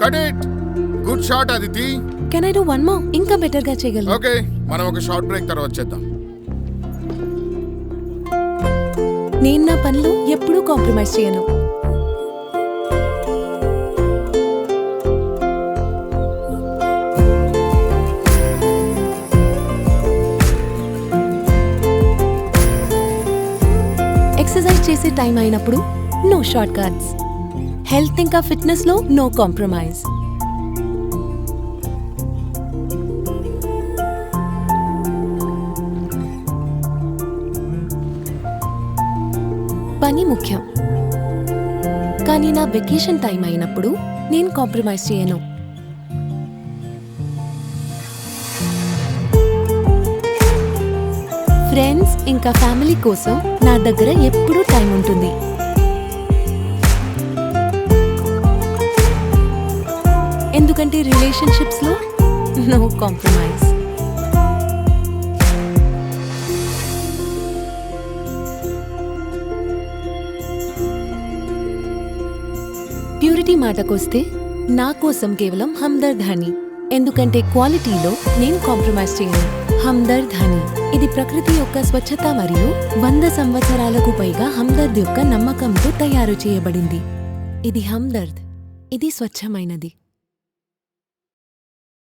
Cut it. Good shot Aditi. Can I do one more? ఇంకా better గా చేయగలను. Okay, మనం ఒక షార్ట్ బ్రేక్ తర్వాత చేద్దాం. నేను నా పనిలో ఎప్పుడూ కాంప్రమైజ్ చేయను. ఎక్సర్సైజ్ చేసే టైం అయినప్పుడు నో షార్ట్ కట్స్. హెల్త్ ఇంకా ఫిట్నెస్ లో నో కాంప్రమైజ్. పని ముఖ్యం, కానీ నా వెకేషన్ టైం అయినప్పుడు నేను కాంప్రమైజ్ చేయను. ఫ్రెండ్స్ ఇంకా ఫ్యామిలీ కోసం నా దగ్గర ఎప్పుడూ టైం ఉంటుంది. ఎందుకంటే రిలేషన్షిప్స్ లో నో కాంప్రమైజ్. ప్యూరిటీ మాటకొస్తే నా కోసం కేవలం హమ్దర్ద్ హనీ. ఎందుకంటే క్వాలిటీలో నేను కాంప్రమైజ్ చేయను. హమ్దర్ద్ హనీ ఇది ప్రకృతి యొక్క స్వచ్ఛత మరియు 100 సంవత్సరాలకు పైగా హమ్దర్ద్ యొక్క నమ్మకంతో తయారు చేయబడింది. ఇది హమ్దర్ద్, ఇది స్వచ్ఛమైనది.